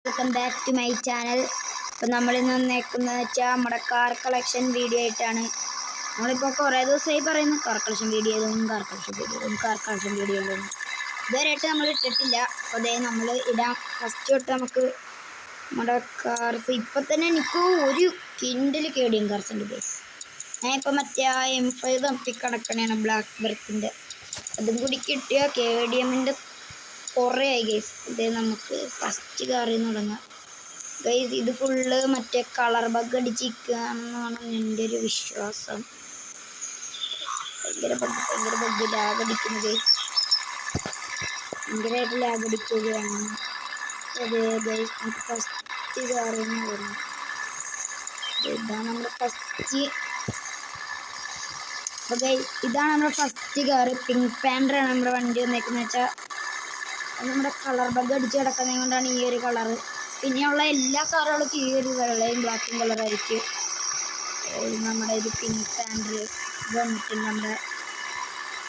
Welcome back to my channel. ഇപ്പം നമ്മളിന്ന് വന്നേക്കുന്നത് വെച്ചാൽ നമ്മുടെ കാർ കളക്ഷൻ വീഡിയോ ആയിട്ടാണ്. നമ്മളിപ്പോൾ കുറേ ദിവസമായി പറയുന്നു കാർ കളക്ഷൻ വീഡിയോ ഇതുവരെയായിട്ട് നമ്മൾ ഇട്ടിട്ടില്ല. അപ്പോൾ അതേ നമ്മൾ ഇടാം. ഫസ്റ്റ് തൊട്ട് നമുക്ക് നമ്മുടെ കാർസ് ഇപ്പം തന്നെ എനിക്ക് ഒരു കിൻഡിൽ കേടിയും കാർസ് ഉണ്ട് ഗൈസ്. ഞാൻ ഇപ്പം മറ്റേ ആ M5 തപ്പി കിടക്കണേണ് ബ്ലാക്ക് ബെർത്തിൻ്റെ. അതും കൂടി കിട്ടിയ KDM-ൻ്റെ കുറേ ആയി ഗൈസ്. ഇത് നമുക്ക് ഫസ്റ്റ് കാറിൽ നിന്ന് തുടങ്ങാം ഗൈസ്. ഇത് ഫുള്ള് മറ്റേ കളർ ബഗ് അടിച്ചിരിക്കുകയാണെന്നാണ് എൻ്റെ ഒരു വിശ്വാസം. ഭയങ്കര ബഗ് ലാഗ് അടിക്കുന്നു ഗൈസ്, ഭയങ്കരമായിട്ട് ലാഗ് അടിക്കുകയാണ്. അതെ ഗൈസ്, നമുക്ക് ഫസ്റ്റ് കാറിൽ നിന്ന് വരുന്നത് ഇതാണ് നമ്മുടെ ഫസ്റ്റ്. അപ്പോൾ ഗൈസ് ഇതാണ് നമ്മുടെ ഫസ്റ്റ് കാറ്. പിങ്ക് പാൻഡറാണ് നമ്മുടെ വണ്ടി വന്നേക്കുന്നത് വെച്ചാൽ നമ്മുടെ കളർ ബഗ് അടിച്ച് കിടക്കുന്നത് കൊണ്ടാണ് ഈ ഒരു കളറ്. പിന്നെയുള്ള എല്ലാ കാറുകൾക്കും ഈ ഒരു വെള്ളയും ബ്ലാക്കും കളറായിരിക്കും. നമ്മുടെ ഒരു പിങ്ക് പാൻഡർ വന്നിട്ടുണ്ട്. നമ്മുടെ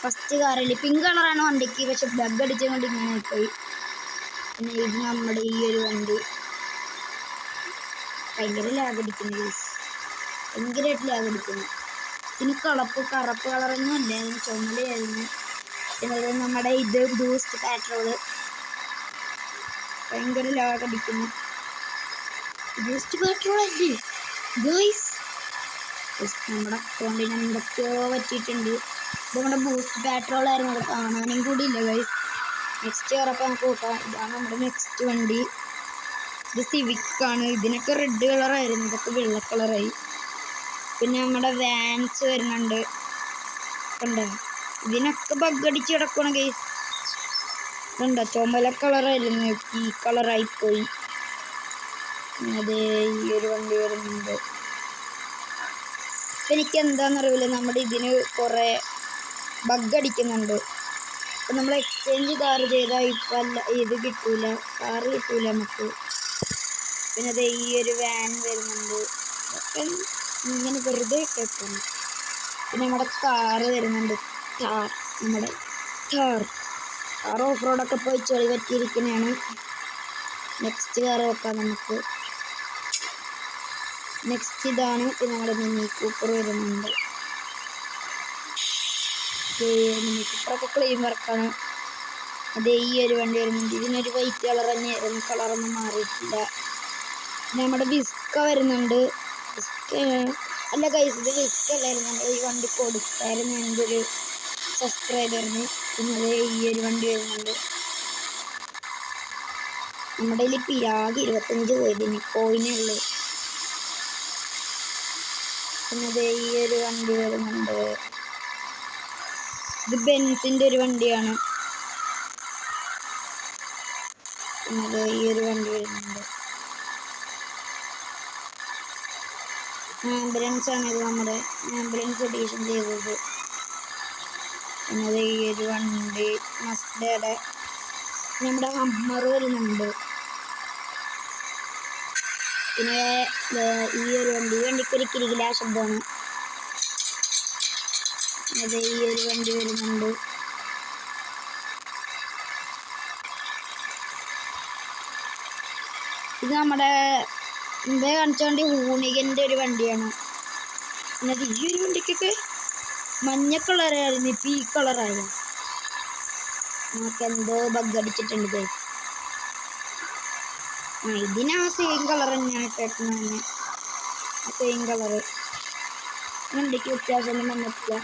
ഫസ്റ്റ് കാറിൽ പിങ്ക് കളറാണ് വണ്ടിക്ക്, പക്ഷെ ബഗ് അടിച്ചുകൊണ്ട് ഇങ്ങനെ ആയിപ്പോയി. പിന്നെ ഇത് നമ്മുടെ ഈ ഒരു വണ്ടി ഭയങ്കര ലാഗ് അടിക്കുന്നു ഗൈസ്, ഭയങ്കരമായിട്ട് ലാഗ് അടിക്കുന്നു. ഇതിന് കറുപ്പ് കളറൊന്നും അല്ലായിരുന്നു, ചുമലായിരുന്നു. പിന്നെ നമ്മുടെ ഇത് ബൂസ്റ്റ് പെട്രോള് ഭയങ്കര ലാഗ് അടിക്കുന്നു. ബൂസ്റ്റ് പെട്രോൾ അല്ലേ ഗൈസ്, നമ്മുടെ അക്കൗണ്ടിന് എന്തൊക്കെയോ പറ്റിയിട്ടുണ്ട്. ഇത് നമ്മുടെ ബൂസ്റ്റ് പെട്രോൾ ആയിരുന്നു, അത് കാണാനും കൂടി ഇല്ല ഗൈസ്. നെക്സ്റ്റ് കാറൊക്കെ നമുക്ക് നോക്കാം. ഇതാണ് നമ്മുടെ നെക്സ്റ്റ് വണ്ടി. ഇത് സിവിക്കാണ്. ഇതിനൊക്കെ റെഡ് കളറായിരുന്നു, ഇതൊക്കെ വെള്ള കളറായി. പിന്നെ നമ്മുടെ വാൻസ് വരുന്നുണ്ട്, കണ്ടോ? ഇതിനൊക്കെ ബഗ് അടിച്ച് കിടക്കണം ഗൈസ്. കണ്ടോ, ചുമല കളറായിരുന്നു, ഈ കളറായിപ്പോയി. അതേ ഈ ഒരു വണ്ടി വരുന്നുണ്ട്. എനിക്ക് എന്താണെന്നറിയില്ല, നമ്മുടെ ഇതിന് കുറേ ബഗ് അടിക്കുന്നുണ്ട്. അപ്പം നമ്മൾ എക്സ്ചേഞ്ച് കാർ ചെയ്താൽ ഇപ്പം അല്ല ഇത് കിട്ടൂല, കാറ് കിട്ടൂല നമുക്ക്. പിന്നെ അതേ ഈ ഒരു വാൻ വരുന്നുണ്ട്, അപ്പം ഇങ്ങനെ വെറുതെ ഇട്ടേക്കാണ്. പിന്നെ നമ്മുടെ കാറ് വരുന്നുണ്ട്, നമ്മുടെ കാർ ഓഫ് റോഡൊക്കെ പോയി ചെളി പറ്റിയിരിക്കുന്നതാണ്. നെക്സ്റ്റ് കാർ നോക്കാം നമുക്ക്. നെക്സ്റ്റ് ഇതാണ്. പിന്നെ നമ്മുടെ മിനി കൂപ്പർ വരുന്നുണ്ട്. മിനി കൂപ്പറൊക്കെ ക്ലീൻ വർക്കാണ്. അതേ ഈ ഒരു വണ്ടി വരുന്നുണ്ട്. ഇതിനൊരു വൈറ്റ് കളർ തന്നെയായിരുന്നു, കളറൊന്നും മാറിയിട്ടില്ല. പിന്നെ നമ്മുടെ വിസ്ക വരുന്നുണ്ട്. അല്ല ഗൈസ്, ഇത് വിസ്ക അല്ലായിരുന്നു, നമ്മൾ ഈ വണ്ടി കൊടുത്തായിരുന്നു എൻ്റെ ഒരു സബ്സ്ക്രൈബറിന്. പിന്നെ അതേ ഈ ഒരു വണ്ടി വരുന്നുണ്ട്. നമ്മുടെ കയ്യിൽ പിരാഗ് 25 പോയതിന് കോയിനേ ഉള്ളൂ. പിന്നെ അതേ ഈ ഒരു വണ്ടി വരുന്നുണ്ട്. ഇത് ബെൻസിൻ്റെ ഒരു വണ്ടിയാണ്. പിന്നെ അതേ ഈ ഒരു വണ്ടി വരുന്നുണ്ട്. ആംബുലൻസ് ആണ് ഇത്, നമ്മുടെ ആംബുലൻസ് എഡീഷൻ ചെയ്തത്. പിന്നെ അതേ ഈ ഒരു വണ്ടി മസ്ഡയുടെ. നമ്മുടെ ഹമ്മർ വരുന്നുണ്ട്. പിന്നെ ഈ ഒരു വണ്ടിക്കൊരു കിരികിലാ ശബ്ദമാണ്. അതെ ഈ ഒരു വണ്ടി വരുന്നുണ്ട്. ഇത് നമ്മുടെ മുമ്പേ കാണിച്ച വണ്ടി ഹൂണിഗൻ്റെ ഒരു വണ്ടിയാണ്. പിന്നെ അത് ഈ ഒരു വണ്ടിക്കൊക്കെ മഞ്ഞ കളറായിരുന്നു, ഇപ്പം ഈ കളറായ. നമുക്ക് എന്തോ ബഗ് അടിച്ചിട്ടുണ്ട്. ഇതിന് ആ സെയിം കളർ തന്നെയാണ് ഇട്ടേക്കുന്നത് തന്നെ, ആ സെയിം കളറ്. വണ്ടിക്ക് വ്യത്യാസമൊന്നും വന്നിട്ടില്ല.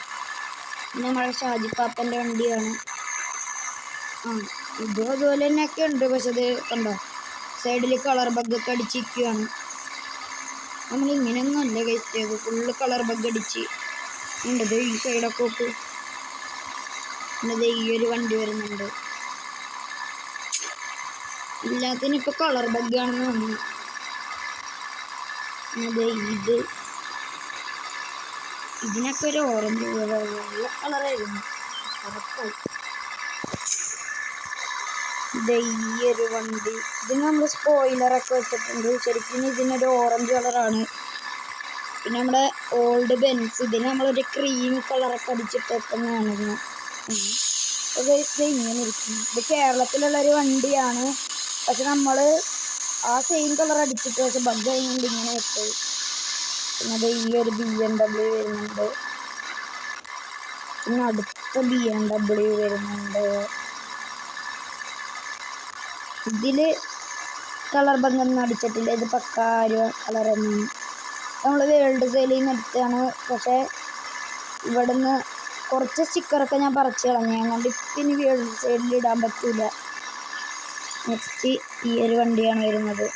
പിന്നെ നമ്മുടെ ഷാജിപ്പാപ്പൻ്റെ വണ്ടിയാണ്. ഇതും അതുപോലെ തന്നെയൊക്കെ ഉണ്ട്, പക്ഷെ അത് കണ്ടോ സൈഡിൽ കളർ ബഗ്ഗൊക്കെ അടിച്ചിരിക്കുകയാണ്. നമ്മളിങ്ങനെയൊന്നും അല്ല കഴിച്ചത്, ഫുള്ള് കളർ ബഗ് അടിച്ച് ഉണ്ടത് ഈ സൈഡൊക്കെ നോക്ക്. പിന്നെ ഈ ഒരു വണ്ടി വരുന്നുണ്ട്. എല്ലാത്തിനും ഇപ്പോൾ കളർ ബഗ്ഗാണെന്ന് തോന്നുന്നു. അതെ ഇതിനൊക്കെ ഒരു ഓറഞ്ച് വെള്ള കളറായിരുന്നു, കറക്റ്റായി. ഈ ഒരു വണ്ടി ഇതിന് നമ്മൾ സ്പോയിലറൊക്കെ വെച്ചിട്ടുണ്ട്. ശരിക്കും ഇതിനൊരു ഓറഞ്ച് കളറാണ്. പിന്നെ നമ്മുടെ ഓൾഡ് ബെൻസ്, ഇതിന് നമ്മളൊരു ക്രീം കളറൊക്കെ അടിച്ചിട്ടേക്കുന്നതാണ്. ഇത് ഇങ്ങനെ ഇരിക്കുന്നു. ഇത് കേരളത്തിലുള്ളൊരു വണ്ടിയാണ്, പക്ഷെ നമ്മൾ ആ സെയിം കളർ അടിച്ചിട്ട് പക്ഷെ ബഗ് കഴിഞ്ഞുകൊണ്ട് ഇങ്ങനെ ഇട്ട്. പിന്നെ അത് ഈ ഒരു BMW വരുന്നുണ്ട്. പിന്നെ അടുത്ത BMW വരുന്നുണ്ട്. ഇതില് കളർ ബഗ്ഗൊന്നും അടിച്ചിട്ടില്ല. ഇത് പക്കാ ഒരു കളർ തന്നെയാണ്. നമ്മൾ വേൾഡ് സെയിലിൽ നിന്ന് എടുത്തതാണ്. പക്ഷേ ഇവിടുന്ന് കുറച്ച് സ്റ്റിക്കറൊക്കെ ഞാൻ പറിച്ച് കളഞ്ഞു. അതുകൊണ്ട് ഇപ്പം ഇനി വേൾഡ് സെയിലിൽ ഇടാൻ പറ്റില്ല. നെക്സ്റ്റ് ഈ ഒരു വണ്ടിയാണ് വരുന്നത്.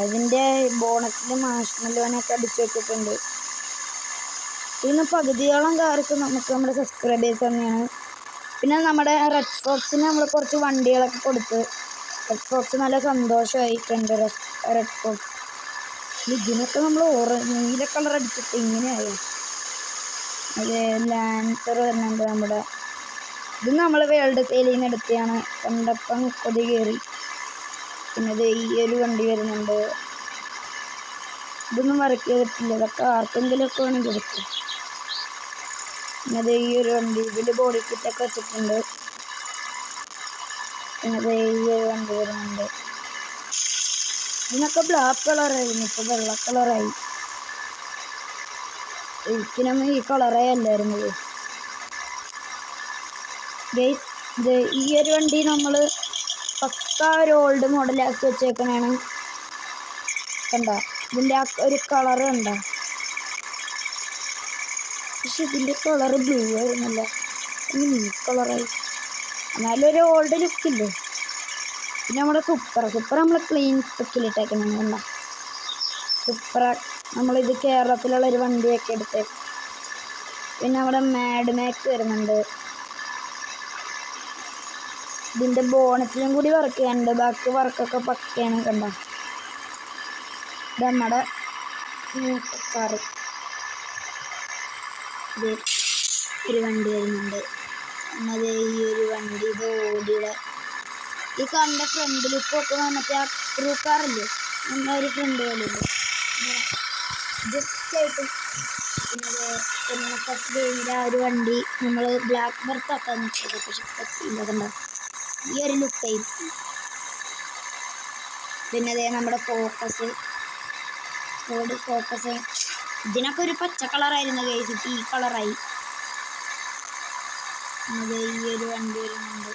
ഇതിൻ്റെ ബോണറ്റിൽ മാഷ്മെല്ലോനൊക്കെ അടിച്ചു വെച്ചിട്ടുണ്ട്. പിന്നെ പകുതിയോളം കാർക്ക് നമുക്ക് നമ്മുടെ സബ്സ്ക്രൈബേഴ്സ് തന്നെയാണ്. പിന്നെ നമ്മുടെ റെഡ് ഫോക്സിന് നമ്മൾ കുറച്ച് വണ്ടികളൊക്കെ കൊടുത്ത് റെഡ് ഫോക്സ് നല്ല സന്തോഷമായിട്ടുണ്ട്. റെഡ് ഫോക്സ് ഇതിനൊക്കെ നമ്മൾ നീല കളർ അടിച്ചിട്ട് ഇങ്ങനെയായി. അത് ലാൻസർ വരുന്നുണ്ട് നമ്മുടെ. ഇത് നമ്മൾ വേൾഡ് സെയിലിൽ നിന്ന് എടുത്തതാണ്. കണ്ടപ്പം കൊതി കയറി. പിന്നെ ഇത് ഈ ഒരു വണ്ടി വരുന്നുണ്ട്. ഇതൊന്നും വർക്ക് ചെയ്തിട്ടില്ല. ഇതൊക്കെ ആർക്കെങ്കിലുമൊക്കെ വേണമെങ്കിൽ എടുക്കും. പിന്നെ അത് ഈ ഒരു വണ്ടി ഇതിൽ ബോഡി കിറ്റൊക്കെ വെച്ചിട്ടുണ്ട്. പിന്നെ അത് ഈ ഒരു വണ്ടി വരുന്നുണ്ട്. ഇതിനൊക്കെ ബ്ലാക്ക് കളറായിരുന്നു, ഇപ്പോൾ വെള്ള കളറായി. ശരിക്കും ഈ കളറേ അല്ലായിരുന്നു ഗൈസ്. ഇത് ഈ ഒരു വണ്ടി നമ്മൾ പക്കാ ഒരു ഓൾഡ് മോഡലാക്കി വെച്ചേക്കണാണ്. കണ്ട ഇതിൻ്റെ ആ ഒരു കളറ് കണ്ട. പക്ഷെ ഇതിൻ്റെ കളറ് ബ്ലൂ ആയിരുന്നല്ല, ഈ കളറായി. എന്നാലും ഒരു ഓൾഡ് ലുക്കില്ലേ. പിന്നെ നമ്മുടെ സൂപ്പർ നമ്മൾ ക്ലീൻ സ്പെക്കിലിട്ടേക്കണം. കണ്ട സൂപ്പർ നമ്മളിത് കേരളത്തിലുള്ള ഒരു വണ്ടിയൊക്കെ എടുത്തേക്കും. പിന്നെ നമ്മുടെ മാഡ് മാക്സ് വരുന്നുണ്ട്. ഇതിൻ്റെ ബോണറ്റിലും കൂടി വർക്ക് ചെയ്യാനുണ്ട്. ബാക്കി വർക്കൊക്കെ പക്കയാണ്. കണ്ട ഇത് നമ്മുടെ കാറ്. ഇത് ഒരു വണ്ടി വരുന്നുണ്ട്. അത് ഈ ഒരു വണ്ടി ഇത് ഓടിയുടെ ഈ കണ്ട ഫ്രണ്ട് ലുക്കൊക്കെ മറ്റേ ആ ക്രൂ കാറില്ലേ, നമ്മുടെ ഒരു ഫ്രണ്ട് കളിയുണ്ട് ജസ്റ്റ് ആയിട്ട്. പിന്നെ ഫസ്റ്റ് ഗെയിമിലെ ആ ഒരു വണ്ടി നമ്മൾ ബ്ലാക്ക് ബർത്ത് ആക്കാൻ നിൽക്കുന്നത്. പക്ഷെ പറ്റില്ല. കണ്ട ഈ ഒരു ലുക്കായിരിക്കും. പിന്നെ അതേ നമ്മുടെ ഫോക്കസ് ഇതിനൊക്കെ ഒരു പച്ച കളറായിരുന്നു കഴിച്ചിട്ട് ഈ കളറായി. അത് ഈ ഒരു വണ്ടി വരുന്നുണ്ട്.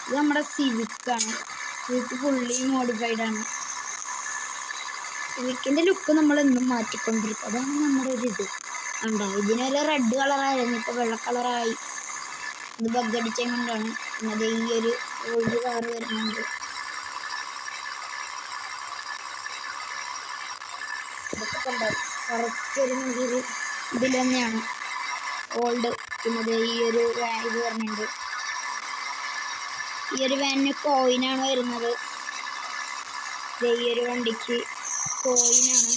ഇത് നമ്മുടെ സിവിക്കാണ്. സിവിക്ക് ഫുള്ളി മോഡിഫൈഡ് ആണ്. സിവിക്കിൻ്റെ ലുക്ക് നമ്മൾ എന്നും മാറ്റിക്കൊണ്ടിരിക്കും. അതാണ് നമ്മുടെ ഒരു ഇത്. കണ്ടോ ഇതിനൊരു റെഡ് കളറായിരുന്നു, ഇപ്പോൾ വെള്ള കളറായി. ഇത് ബഗ് അടിച്ചത് കൊണ്ടാണ്. പിന്നെ അത് ഈ ഒരു ഓൾഡ് കാറ് വരുന്നുണ്ട്. ഇതൊക്കെ കണ്ടോ കറക്റ്റ് ഒരു മുതിര് ഇതിൽ തന്നെയാണ് ഓൾഡ്. പിന്നെ ഈ ഒരു ഇത് വരുന്നുണ്ട്. ഈ ഒരു വാനിന് കോയിനാണ് വരുന്നത്. ഈ ഒരു വണ്ടിക്ക് കോയിനാണ്.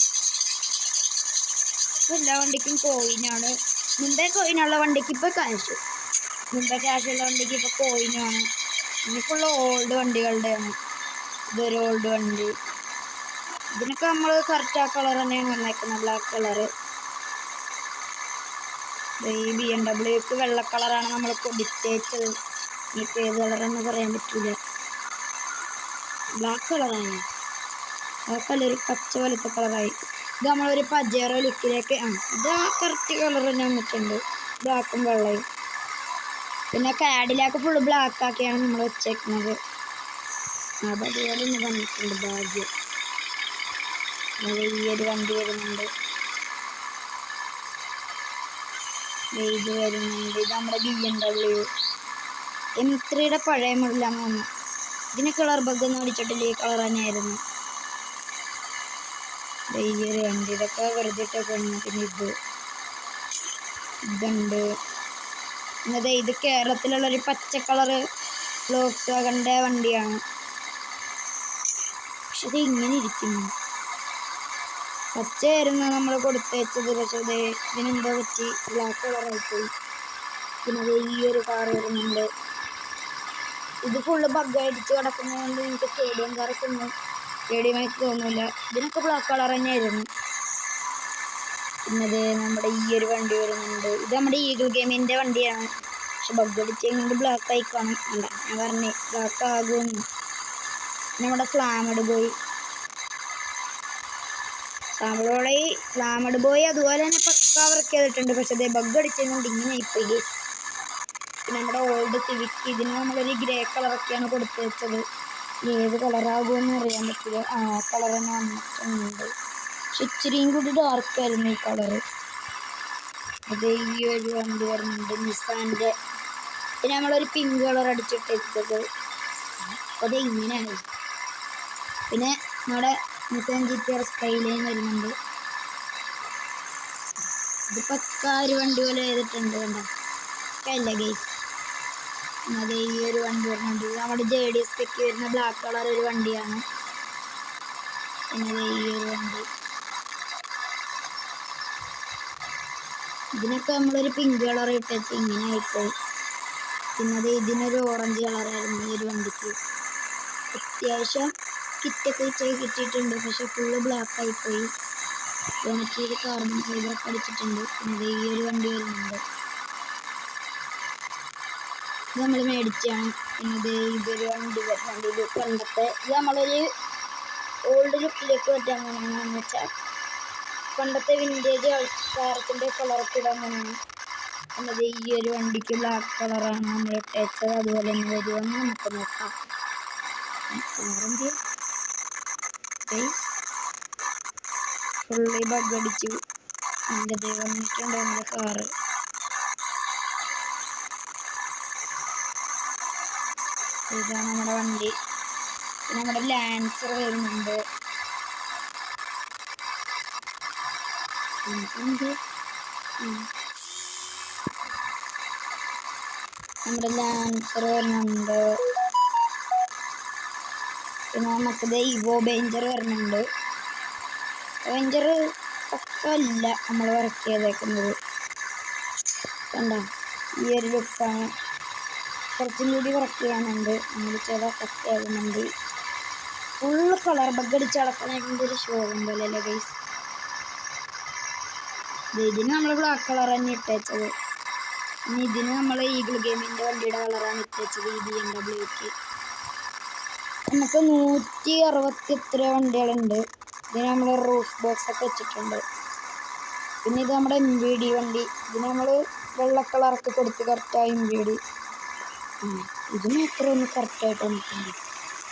ഇപ്പോൾ എല്ലാ വണ്ടിക്കും കോയിനാണ്. മുമ്പേ കോയിനുള്ള വണ്ടിക്ക് ഇപ്പോൾ ക്യാഷ്. മുമ്പേ ക്യാഷുള്ള വണ്ടിക്ക് ഇപ്പോൾ കോയിനാണ്. ഇനി ഫുള്ള് ഓൾഡ് വണ്ടികളുടെയാണ്. ഇതൊരു ഓൾഡ് വണ്ടി. ഇതിനൊക്കെ നമ്മൾ കറക്റ്റ് ആ കളർ തന്നെയാണ് വന്നേക്കുന്നത്, ബ്ലാക്ക് കളറ്. ഈ BMW വെള്ള കളറാണ് നമ്മൾ കൊടുത്തേച്ചത്. ഇനിയിപ്പോൾ ഏത് കളറെന്ന് പറയാൻ പറ്റില്ല. ബ്ലാക്ക് കളറാണ്. ആ കളർ പച്ച പോലത്തെ കളറായി. ഇത് നമ്മളൊരു പജേറോ ലുക്കിലേക്ക് ഇത് കറക്റ്റ് കളർ തന്നെ വന്നിട്ടുണ്ട്, ബ്ലാക്കും വെള്ളയും. പിന്നെ കാഡിലാക്ക് ഫുള്ള് ബ്ലാക്ക് ആക്കിയാണ് നമ്മൾ വെച്ചേക്കുന്നത്. അതുപോലെ തന്നെ വന്നിട്ടുണ്ട് ഭാഗ്യം. ഈ ഒരു വണ്ടി വരുന്നുണ്ട്. ഇത് വരുന്നുണ്ട്. ഇത് നമ്മുടെ BMW M3യുടെ പഴയ മോഡലാന്ന് തോന്നുന്നു. ഇതിന് കളർ ബഗ്ഗൊന്നും അടിച്ചിട്ടില്ല, ഈ കളർ തന്നെയായിരുന്നു. ഈ ഒരു വണ്ടി ഇതൊക്കെ വെറുതെ ഇട്ടൊക്കെ. പിന്നെ ഇതുണ്ട്. പിന്നെ ഇത് കേരളത്തിലുള്ളൊരു പച്ച കളറ് വ്ളോക്സ് വാഗണിൻ്റെ വണ്ടിയാണ്. പക്ഷെ ഇത് ഇങ്ങനെ ഇരിക്കുന്നു. പച്ചയായിരുന്നു നമ്മൾ കൊടുത്തേച്ചത്, പക്ഷേ ഇതിനെന്തോ പറ്റി ബ്ലാക്ക് കളറായിപ്പോയി. പിന്നെ ഈ ഒരു കാർ വരുന്നുണ്ട്. ഇത് ഫുള്ള് ബഗ് അടിച്ച് കിടക്കുന്നതുകൊണ്ട് എനിക്ക് KTM കാർക്കൊന്നും KTMായിട്ട് തോന്നില്ല. ഇതിനൊക്കെ ബ്ലാക്ക് കളർ തന്നെയായിരുന്നു. പിന്നെ നമ്മുടെ ഈ ഒരു വണ്ടി വരുന്നുണ്ട്. ഇത് നമ്മുടെ ഈഗിൾ ഗെയിമിൻ്റെ വണ്ടിയാണ്. പക്ഷെ ബഗ് അടിച്ചതുകൊണ്ട് ബ്ലാക്ക് ആയി കാണും. അല്ല ഞാൻ പറഞ്ഞേ ബ്ലാക്ക് ആകുമെന്ന്. നമ്മുടെ ഫ്ലാമഡ് ബോയ് അതുപോലെ തന്നെ പക്ക വർക്ക് ചെയ്തിട്ടുണ്ട്. പക്ഷെ അതേ ബഗ് അടിച്ചതുകൊണ്ട് ഇങ്ങനെ ആയിപ്പോയി ഗൈസ്. പിന്നെ നമ്മുടെ ഓൾഡ് സിവിക് ഇതിന് നമ്മളൊരു ഗ്രേ കളറൊക്കെയാണ് കൊടുത്തു വെച്ചത്. ഏത് കളറാകുമെന്ന് അറിയാൻ പറ്റില്ല. ആ കളർ തന്നെ വന്നിട്ടുണ്ട്. പക്ഷെ ഇച്ചിരിയും കൂടി ഡാർക്കായിരുന്നു ഈ കളറ്. അത് ഈ ഒരു വണ്ടി വരുന്നുണ്ട് നിസാൻ്റെ. പിന്നെ നമ്മളൊരു പിങ്ക് കളർ അടിച്ചിട്ടത് അത് ഇങ്ങനെയാണ്. പിന്നെ നമ്മുടെ നിസാൻ GTR സ്കൈലൈൻ വരുന്നുണ്ട്. ഇത് പക്ക ഒരു വണ്ടി പോലെ ചെയ്തിട്ടുണ്ട് കണ്ടോ. അല്ല ഗൈസ് അതെ ഈ ഒരു വണ്ടി വരുന്നുണ്ട്. നമ്മുടെ JD സ്പെക്ക് വരുന്ന ബ്ലാക്ക് കളർ ഒരു വണ്ടിയാണ്. പിന്നെ ഈ ഒരു വണ്ടി ഇതിനൊക്കെ നമ്മളൊരു പിങ്ക് കളർ ഇട്ടച്ച് ഇങ്ങനെ ആയിപ്പോയി. പിന്നെ ഇതിനൊരു ഓറഞ്ച് കളറായിരുന്നു ഈ ഒരു വണ്ടിക്ക്. അത്യാവശ്യം കിറ്റൊക്കെ കിട്ടിയിട്ടുണ്ട്. പക്ഷെ ഫുള്ള് ബ്ലാക്ക് ആയിപ്പോയി. ഉണക്കിയത് കാർബൺ ഫൈബറൊക്കെ അടിച്ചിട്ടുണ്ട്. പിന്നെ ഈ ഒരു വണ്ടി വരുന്നുണ്ട്. ഇത് നമ്മൾ മേടിച്ചാണ്. പിന്നെ ഇതൊരു വണ്ടി വരുന്നുണ്ട്. ഇത് പണ്ടത്തെ ഇത് നമ്മളൊരു ഓൾഡ് ലുക്കിലേക്ക് പറ്റാൻ അങ്ങനെയാണെന്ന് വെച്ചാൽ പണ്ടത്തെ വിൻറ്റേജ് ആൾക്കാരത്തിൻ്റെ കളറൊക്കെ ഇടാൻ അങ്ങനെയാണ്. എന്നത് ഈ ഒരു വണ്ടിക്ക് ബ്ലാക്ക് കളറാണ് നമ്മൾ ഇട്ടേച്ചത്. അതുപോലെ തന്നെ വരുമെന്ന് നമുക്ക് നോക്കാം. ഫുള്ളി ബഗ് അടിച്ചു. എൻ്റെ വന്നിട്ടുണ്ട് നമ്മുടെ കാറ്. ഇതാണ് നമ്മുടെ വണ്ടി. പിന്നെ നമ്മുടെ ലാൻസർ വരുന്നുണ്ട്. നമ്മുടെ ലാൻസർ വരുന്നുണ്ട്. പിന്നെ നമുക്കിത് ഇവോ ബേഞ്ചർ വരുന്നുണ്ട്. ബേഞ്ചർ പക്കല്ല നമ്മൾ വർക്ക് ചെയ്തേക്കുന്നത് കണ്ടോ. ഈ ഒരു ലുക്കാണ്. കുറച്ചും കൂടി വർക്ക് ചെയ്യാനുണ്ട്. നമ്മൾ ചെയ്ത പക്ക ആകുന്നുണ്ട്. ഫുള്ള് കളർ ബഗ് അടിച്ച് അടക്കണതിൻ്റെ ഒരു ഷോ ഉണ്ടല്ലോ അല്ലേ ഗൈസ്. ഇതിന് നമ്മൾ ബ്ലാക്ക് കളർ തന്നെ ഇട്ടേച്ചത്. ഇനി ഇതിന് നമ്മൾ ഈഗിൾ ഗെയിമിൻ്റെ വണ്ടിയുടെ കളറാണ് ഇട്ടേച്ചത്. ഈ BMW നമുക്ക് 160 എത്ര വണ്ടികളുണ്ട്. ഇതിന് നമ്മൾ റൂഫ് ബോക്സ് ഒക്കെ വെച്ചിട്ടുണ്ട്. പിന്നെ ഇത് നമ്മുടെ MVD വണ്ടി. ഇതിന് നമ്മൾ വെള്ള കളറൊക്കെ കൊടുത്ത് കറക്റ്റായി MVD. ഇത് മാത്രം ഒന്ന് കറക്റ്റായിട്ട് വന്നിട്ടുണ്ട്.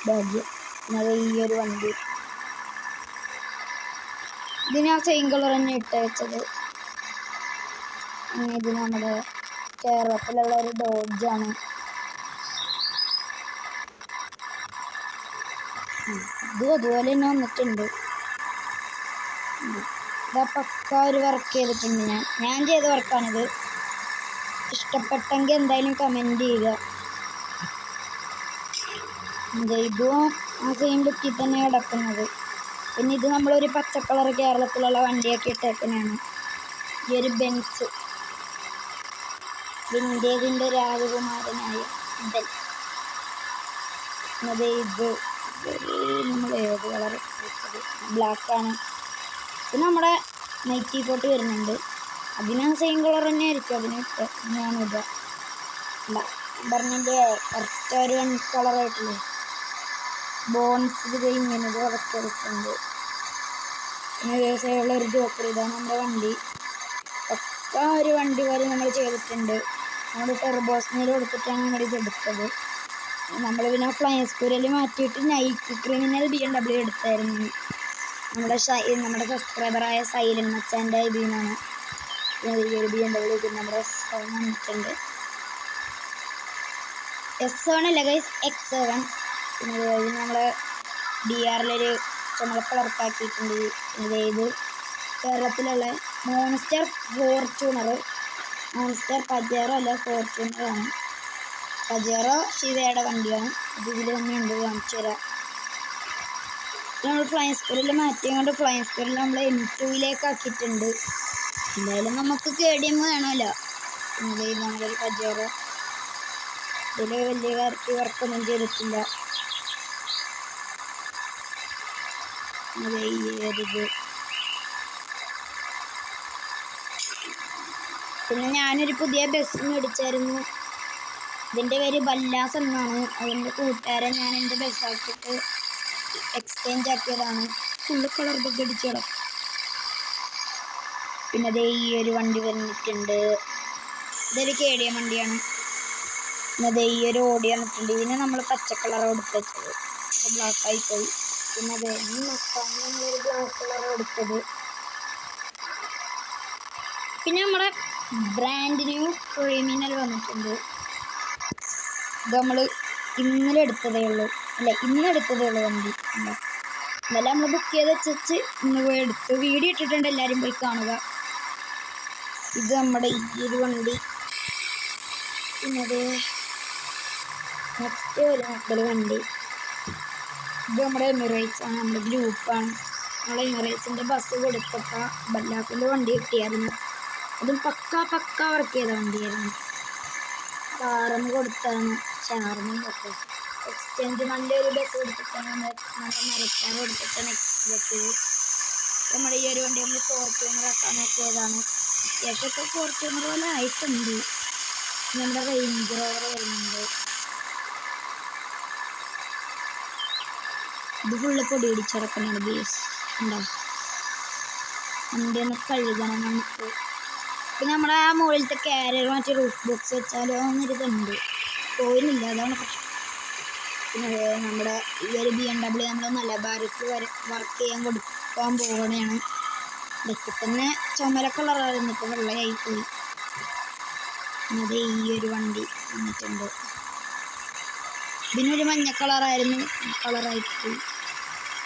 ഭാഗ്യം. പിന്നെ അത് ഈ ഒരു വണ്ടി ഇതിന് ആ സെയിം കളർ തന്നെ ഇട്ടേച്ചത്. പിന്നെ ഇത് നമ്മുടെ കേരളത്തിലുള്ള ഒരു ഡോഡ്ജാണ്. ഇത് അതുപോലെ തന്നെ വന്നിട്ടുണ്ട്. ഇതാ പക്ക ഒരു വർക്ക് ചെയ്തിട്ടുണ്ട്. ഞാൻ ചെയ്ത വർക്കാണിത്. ഇഷ്ടപ്പെട്ടെങ്കിൽ എന്തായാലും കമൻറ്റ് ചെയ്യുക. ഇതും ആ സെയിം ലുക്കിൽ തന്നെ കിടക്കുന്നത്. പിന്നെ ഇത് നമ്മളൊരു പച്ച കളർ കേരളത്തിലുള്ള വണ്ടിയൊക്കെ ഇട്ടേക്കുന്നതാണ്. ഈ ഒരു ബെൻസ് വിൻറ്റേജിൻ്റെ രാജകുമാരനായ ബെൻസ്. അത് ഇത് നമ്മൾ ഏത് കളർ വെച്ചത് ബ്ലാക്കാണ്. പിന്നെ നമ്മുടെ 9040 വരുന്നുണ്ട്. അതിന് സെയിം കളർ തന്നെ ആയിരിക്കും. അതിനിട്ട് ഞാനിത് പറഞ്ഞതിൻ്റെ കറക്റ്റ് ഒരു കളറായിട്ടില്ലേ ബോൺസിൽ ഇങ്ങനെ വർക്ക് എടുക്കുന്നുണ്ട്. പിന്നെ വ്യവസായമുള്ള ഒരു ജോക്കർ. ഇതാണ് നമ്മുടെ വണ്ടി. പക്ക ഒരു വണ്ടി പോലെ നമ്മൾ ചെയ്തിട്ടുണ്ട്. നമ്മൾ ടെർബോസ്നയിൽ കൊടുത്തിട്ടാണ് നമ്മളിത് എടുത്തത്. നമ്മൾ പിന്നെ ഫ്ലൈങ് സ്കൂരിൽ മാറ്റിയിട്ട് നൈറ്റ് ക്രിമിനൽ BMW എടുത്തായിരുന്നു. നമ്മുടെ സബ്സ്ക്രൈബറായ സൈലൻ മച്ചാൻ്റെ ഇതിൽ നിന്നാണ് ഈ ഒരു BMW. പിന്നെ നമ്മുടെ S7 വന്നിട്ടുണ്ട്. S7 അല്ല ഗൈസ് X7. പിന്നെ നമ്മൾ DR ചുമല കളർക്കാക്കിയിട്ടുണ്ട്. ഇത് കേരളത്തിലുള്ള മോൺസ്റ്റർ ഫോർച്യൂണർ. മോൺസ്റ്റർ പജേറോ അല്ല ഫോർച്യൂണറാണ്. പജേറോ ശിവയുടെ വണ്ടിയാണ്. ഇത് ഇതിൽ തന്നെയുണ്ട്. കാണിച്ചു തരാം. നമ്മൾ ഫ്ലൈങ് സ്കൂരിൽ മാറ്റിയത് കൊണ്ട് ഫ്ലൈങ് സ്കൂരിൽ നമ്മൾ M2 ആക്കിയിട്ടുണ്ട്. എന്തായാലും നമുക്ക് KDM വേണമല്ലോ. പിന്നെ നമ്മളൊരു പജേറോ. ഇതിൽ വലിയ കാര്യത്തിൽ വർക്കൊന്നും ചെയ്തിട്ടില്ല. പിന്നെ ഞാനൊരു പുതിയ ബസ് മേടിച്ചായിരുന്നു. ഇതിൻ്റെ പേര് ബല്ലാസ് എന്നാണ്. അതിൻ്റെ കൂട്ടുകാരൻ ഞാൻ എൻ്റെ ബസ്സാക്കിയിട്ട് എക്സ്ചേഞ്ച് ആക്കിയതാണ്. ഫുള്ള് കളർ ബഗ് അടിച്ച് കിടക്കും. പിന്നെ അതേ ഈ ഒരു വണ്ടി വന്നിട്ടുണ്ട്. ഇതൊരു KDM വണ്ടിയാണ്. പിന്നെ അതേ ഈ ഒരു ഓടി വന്നിട്ടുണ്ട്. ഇതിന് നമ്മൾ പച്ച കളർ കൊടുത്ത് വെച്ചത്, ബ്ലാക്ക് ആയിപ്പോയി. പിന്നെ അതേ ഈ മസ്താങ് നമ്മളൊരു ബ്ലാക്ക് കളർ കൊടുത്തത്. പിന്നെ നമ്മുടെ ബ്രാൻഡ് ന്യൂ ക്രിമിനൽ വന്നിട്ടുണ്ട്. ഇത് നമ്മൾ ഇന്നലെ എടുത്തതേ ഉള്ളൂ വണ്ടി. ഇന്നലെ നമ്മൾ ബുക്ക് ചെയ്ത് വെച്ച് ഇന്ന് പോയി എടുത്ത് വീഡിയോ ഇട്ടിട്ടുണ്ട്, എല്ലാവരും പോയി കാണുക. ഇത് നമ്മുടെ ഈ ഒരു വണ്ടി. പിന്നെ നെക്സ്റ്റ് ഒരു മക്കള് വണ്ടി. ഇത് നമ്മുടെ എമിറേറ്റ്സ് ആണ്, നമ്മുടെ ഗ്രൂപ്പാണ്. നമ്മുടെ എമിറേറ്റ്സിൻ്റെ ബസ് കൊടുത്തപ്പോൾ ബല്ലാസിൻ്റെ വണ്ടി കിട്ടിയായിരുന്നു. അതും പക്ക വർക്ക് ചെയ്ത വണ്ടിയായിരുന്നു. കാറന്ന് കൊടുത്താണ്, ഷാറിനും കൊടുത്തത്. എക്സ്ചേഞ്ച് നല്ലൊരു ബസ് കൊടുത്തിട്ടാണ് നമ്മുടെ മരക്കാർ കൊടുത്തിട്ടാണ് എക്സ്ചേഞ്ച്. നമ്മുടെ ഈ ഒരു വണ്ടി നമ്മൾ ഫോർച്യൂണർ ആക്കാൻ നോക്കിയതാണ്. അത്യാവശ്യമൊക്കെ ഫോർച്യൂണർ പോലെ ആയിട്ടുണ്ട്. നമ്മുടെ റേഞ്ച് റോവർ വരുന്നുണ്ട്. ഇത് ഫുള്ള് പൊടി പിടിച്ചിടക്കുന്നുണ്ട് ബേസ് ഉണ്ടോ. വണ്ടി ഒന്ന് കഴുകണം നമുക്ക്. പിന്നെ നമ്മുടെ ആ മുകളിലത്തെ കാരിയർ മറ്റേ റൂഫ് ബോക്സ് വെച്ചാലോ എന്നൊരിതുണ്ട്, പോയില്ല, അതാണ് പ്രശ്നം. പിന്നെ നമ്മുടെ ഈ ഒരു BMW നമ്മൾ മലബാറിക്ക് വർക്ക് ചെയ്യാൻ കൊടുക്കാൻ പോവുകയാണ്. ഇതൊക്കെ തന്നെ ചുമല കളറായിരുന്നു, ഇപ്പോൾ വെള്ളയായിപ്പോയി. പിന്നെ അത് ഈ ഒരു വണ്ടി വന്നിട്ടുണ്ട്. ഇതിനൊരു മഞ്ഞ കളറായിരുന്നു, കളറായിപ്പോയി.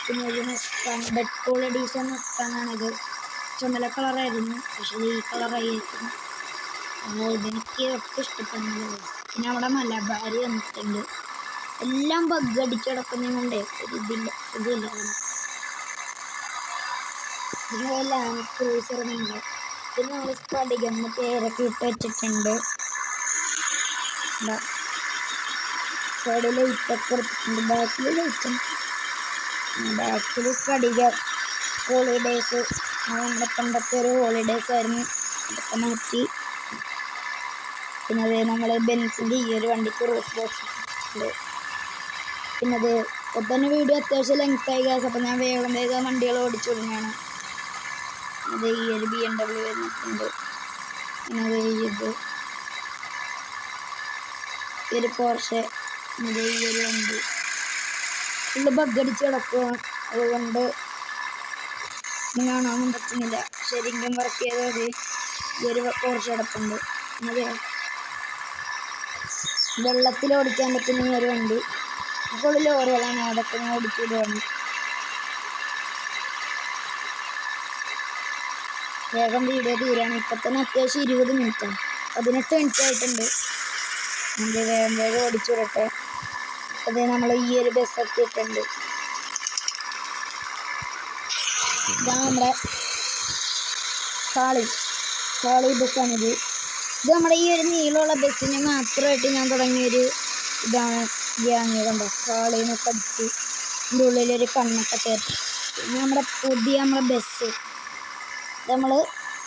പിന്നെ ഒരു മസ്താങ് ഡെഡ്പോൾ എഡീഷൻ മസ്താങ്ങാണിത്. ചുമല കളറായിരുന്നു, പക്ഷേ ഈ കളറായിരിക്കുന്നു. ഇതെനിക്ക് ഒക്കെ ഇഷ്ടപ്പെടുന്നത്. പിന്നെ അവിടെ മലബാരി വന്നിട്ടുണ്ട്. എല്ലാം ബഗ് അടിച്ച് കിടക്കുന്നതും കൊണ്ട് ഒരു ഇതില്ല. പിന്നെ ലാൻഡ് ക്രൂസറുണ്ട്. പിന്നെ നമ്മൾ സ്പടികം പേരൊക്കെ ഇട്ട് വെച്ചിട്ടുണ്ട്. സൈഡിൽ ലൈറ്റൊക്കെ കൊടുത്തിട്ടുണ്ട്. ബാക്കിൽ സ്പടിക ഹോളിഡേയ്സ്, നമ്മുടെ പണ്ടത്തെ ഒരു ഹോളിഡേയ്സ് ആയിരുന്നു, അതൊക്കെ മാറ്റി. പിന്നെ അത് നമ്മൾ ബെൻസിൻ്റെ ഈ ഒരു വണ്ടിക്ക് റൂഫ് ബോക്സ് ഉണ്ട്. പിന്നെ അത് ഇപ്പോൾ തന്നെ വീഡിയോ അത്യാവശ്യം ലെങ്ത്തായി ഗ്യാസ്, അപ്പോൾ ഞാൻ വേഗം വണ്ടികൾ ഓടിച്ചു വിടുന്നതാണ്. അത് ഈ ഒരു BMW വരുന്നിട്ടുണ്ട്. പിന്നെ അത് ഇത് ഒരു പോർഷെ. ഇത് ഈ ഒരു വണ്ടി ഫുള്ള് ബഗ് അടിച്ച് കിടക്കുകയാണ്, അതുകൊണ്ട് കാണാനൊന്നും പറ്റുന്നില്ല. ശരിക്കും വർക്ക് ചെയ്തത് ഈ ഒരു പോർഷെ കിടപ്പുണ്ട്. അത് വെള്ളത്തിൽ ഓടിക്കാൻ പറ്റുന്ന ഒരു വണ്ടി. അപ്പോൾ ലോറികളാണ്, അതൊക്കെ ഞാൻ ഓടിച്ചിടുകയാണ്. വേഗം വീഡിയോ തീരാണ്. ഇപ്പം തന്നെ അത്യാവശ്യം 20 മിനിറ്റാണ്, 18 മിനിറ്റ് ആയിട്ടുണ്ട്. എൻ്റെ വേഗം ഓടിച്ചു വിടട്ടെ. അത് നമ്മൾ ഈ ഒരു ബസ് എത്തിയിട്ടുണ്ട്. ഇതാണ് നമ്മുടെ കാളി ബസ്സാണിത്. ഇത് നമ്മുടെ ഈ ഒരു നീളമുള്ള ബസ്സിന് മാത്രമായിട്ട് ഞാൻ തുടങ്ങിയൊരു ഇതാണ്. ഗ്യാങ് കണ്ടോ, കാളീനൊക്കെ അടിച്ച് ഇതിൻ്റെ ഉള്ളിലൊരു കണ്ണൊക്കെ ചേർത്ത്. പിന്നെ നമ്മുടെ ബസ്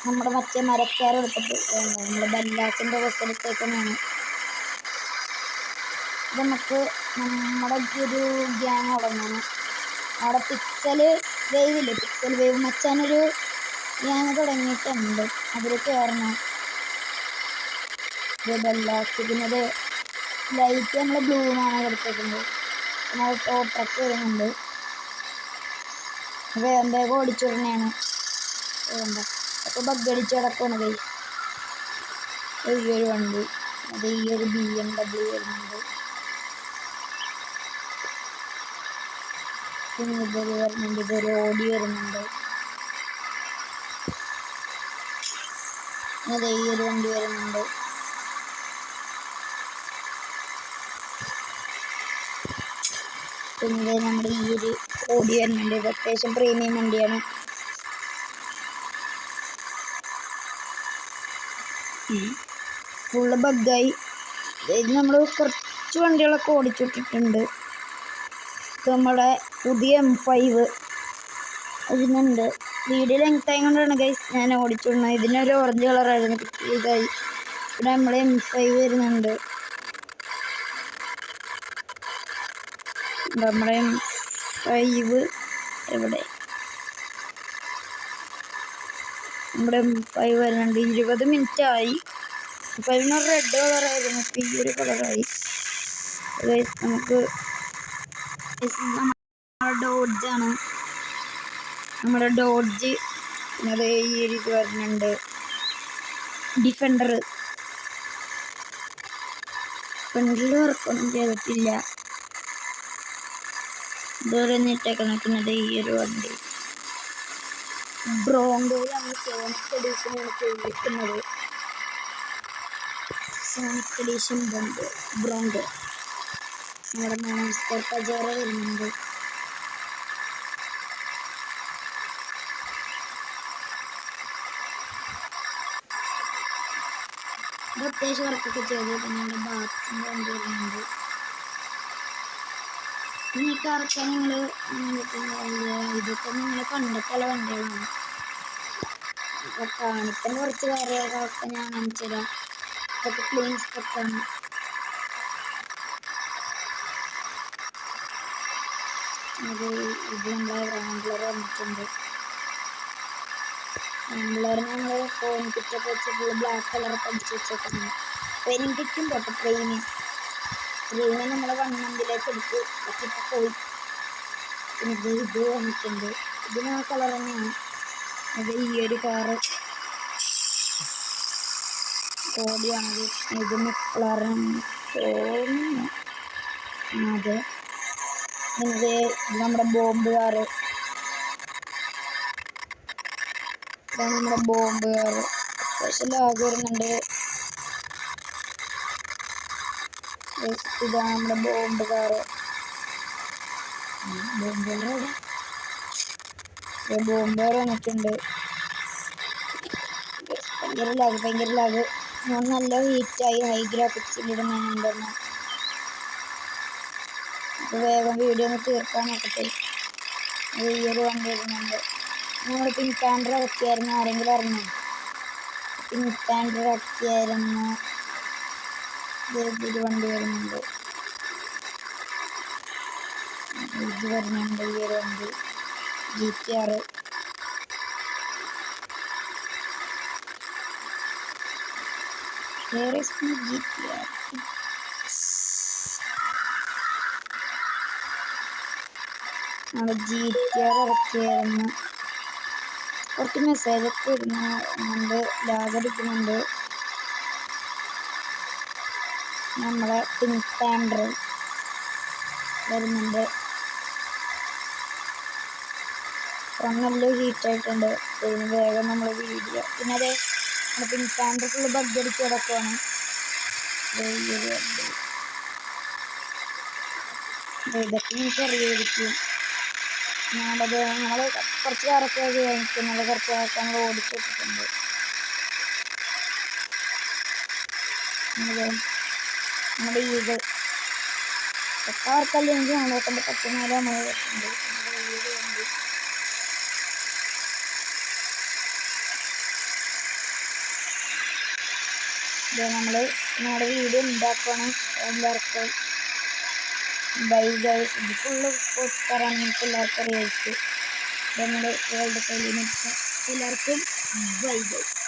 നമ്മുടെ മറ്റേ മരക്കാർ എടുത്തിട്ട് നമ്മൾ ബല്ലാസിൻ്റെ ബസ് എടുത്തേക്കുന്നതാണ്. ഇത് നമുക്ക് നമ്മുടെ ഒരു ഗ്യാങ് തുടങ്ങണം. അവിടെ പിക്സൽ വേവ് മച്ചാനൊരു ഗ്യാങ് തുടങ്ങിയിട്ടുണ്ട്, അതിൽ കയറണം. ഇത് ബല്ലാസ്. പിന്നെ ലൈറ്റ് നമ്മൾ ബ്ലൂമാണ് എടുത്തേക്കുന്നത്. പിന്നെ ടോ ട്രക്ക് വരുന്നുണ്ട്. വേഗം ഓടിച്ചുടനെയാണ് അപ്പോൾ ബഗ് അടിച്ച് കിടക്കുകയാണ് ഈ ഒരു വണ്ടി. അത് ഈ ഒരു BMW വരുന്നുണ്ട്. പിന്നെ ഇതൊരു വരുന്നുണ്ട്, ഇതൊരു ഓടി വരുന്നുണ്ട്. അത് ഈ ഒരു വണ്ടി വരുന്നുണ്ട്. പിന്നെ നമ്മുടെ ഈ ഒരു ഓടി വരുന്നുണ്ട്. ഇത് അത്യാവശ്യം പ്രീമിയം വണ്ടിയാണ്. ഫുള്ള് ബഗ്ഗായി. ഇത് നമ്മൾ കുറച്ച് വണ്ടികളൊക്കെ ഓടിച്ചിട്ടിട്ടുണ്ട്. നമ്മുടെ പുതിയ M5 ഇതിനുണ്ട്. വീഡിയോ ലെങ്തായി കൊണ്ടാണ് ഗൈസ് ഞാൻ ഓടിച്ചിടുന്നത്. ഇതിനൊരു ഓറഞ്ച് കളറായിരുന്നു, ഇതായി. ഇവിടെ നമ്മൾ M5 വരുന്നുണ്ട്. നമ്മുടെ 5 എവിടെ? നമ്മുടെ 5 വരുന്നുണ്ട്. 20 മിനിറ്റ് ആയി. 5 റെഡ് കളറായിരുന്നു, ഇപ്പം ഈ ഒരു കളറായി. നമുക്ക് ഡോഡ്ജാണ്, നമ്മുടെ ഡോഡ്ജ്. പിന്നെ അതേ ഈ ഒരു ഇത് വരുന്നുണ്ട്, ഡിഫൻഡർ. ഫ്രണ്ടിൽ വർക്കൊന്നും ചെയ്തിട്ടില്ല, ഇതുവരെ ഇട്ടേക്കണം. പിന്നെ അത് ഈ ഒരു വണ്ടി ബ്രോങ്കോയിലാണ്, സോണിക് എഡീഷനാണ് ചോദിക്കുന്നത്. Sonic edition broncho. നമ്മുടെ മോൺസ്റ്റർ പജേറ വരുന്നുണ്ട്. ഇത് അത്യാവശ്യം വർക്കൊക്കെ ചെയ്ത്. പിന്നെ നമ്മുടെ ബാത്സിൻ്റെ വണ്ടി വരുന്നുണ്ട്. ഈ കാറൊക്കെ നിങ്ങൾ ഇതൊക്കെ നിങ്ങൾ കണ്ടിട്ടുള്ള വണ്ടികളാണ്. കാണിക്കുന്ന കുറച്ച് കാര്യങ്ങളൊക്കെ ഞാൻ കാണിച്ചു തരാം. ഇതൊക്കെ ക്ലീൻ സ്പെക്കാണ്. ഇത് നമ്മളെ റാംബ്ലർ വന്നിട്ടുണ്ട്. റാംബ്ലറിന് നമ്മൾ കോയിൻ കിറ്റൊക്കെ വെച്ച് ഫുള്ള് ബ്ലാക്ക് കളറൊക്കെ അടിച്ച് വെച്ചേക്കുന്നത്. ട്രെയിനിങ് കിറ്റും പോട്ടെ, ട്രെയിന് നമ്മളെ 1 മന്തിലേക്ക് എടുത്ത് വെച്ചിട്ട് പോയി. പിന്നെ ഇത് വന്നിട്ടുണ്ട്. ഇതിന് ആ കളർ തന്നെയാണ്. അത് ഈ ഒരു കാറ് ഓടിയാണത്. ഇത് McLaren തോന്നുന്നു. അതെ. പിന്നെ നമ്മുടെ ബോംബ് കാറ്, ഇതാണ് നമ്മുടെ ബോംബ് കാറ്. അത്യാവശ്യം ലാഗ് വരുന്നുണ്ട്. ഇതാണ് നമ്മുടെ ബോംബ് കാറ്. ബോംബ് കാർ വന്നിട്ടുണ്ട്. ഭയങ്കര ലാഗ്. നല്ല ഹീറ്റായി, ഹൈ ഗ്രാഫിക്സിലിടുന്നതിന് തന്നെ. അപ്പോൾ വേഗം വീഡിയോ ഒന്ന് തീർക്കാൻ നോക്കട്ടെ. അത് ഈ ഒരു വണ്ടി വരുന്നുണ്ട്. നമ്മൾ പിങ്ക് പാൻഡർ ഇറക്കിയായിരുന്നു, ആരെങ്കിലും അറിഞ്ഞു? പിങ്ക് പാൻഡർ ഇറക്കിയായിരുന്നു. ഒരു വണ്ടി വരുന്നുണ്ട്. ഇത് വരുന്നുണ്ട്, ഈ ഒരു വണ്ടി GTR. GTR നമ്മൾ GTR ഇറക്കിയായിരുന്നു. കുറച്ച് മെസ്സേജൊക്കെ വരുന്നുണ്ട്, ലാഗടിക്കുന്നുണ്ട്. നമ്മളെ പിങ്ക് പാൻഡർ വരുന്നുണ്ട്. നല്ല ഹീറ്റായിട്ടുണ്ട്. ഇതിന് വേഗം നമ്മൾ വീഡിയോ. പിന്നെ അതെ പിങ്ക് പാൻഡർ ഫുള്ള് ബഗ് അടിച്ച് കിടക്കുവാണ്. ഇതൊക്കെ നിങ്ങൾക്ക് അറിയായിരിക്കും. ഞങ്ങൾ കുറച്ച് കാറൊക്കെ ഉപയോഗിക്കുന്നത്, കുറച്ച് കാറൊക്കെ നമ്മൾ ഓടിച്ചിട്ടുണ്ട്. നമ്മുടെ ഇത് കാർക്കല്ലെങ്കിൽ നമ്മളെ പറ്റുന്നവരെ നമ്മൾ വെച്ചിട്ടുണ്ട്. നമ്മുടെ വീഡിയോ ഉണ്ടാക്കണം. എല്ലാവർക്കും ബൈ ഗൈസ്. ഇത് ഫുള്ള് സ്പോർട്സ് കാറാണ്, നിങ്ങൾക്ക് എല്ലാവർക്കും അറിയായിരിക്കും. നമ്മുടെ വേൾഡ് ഫൈലിന് എല്ലാവർക്കും ബൈ ഗൈസ്.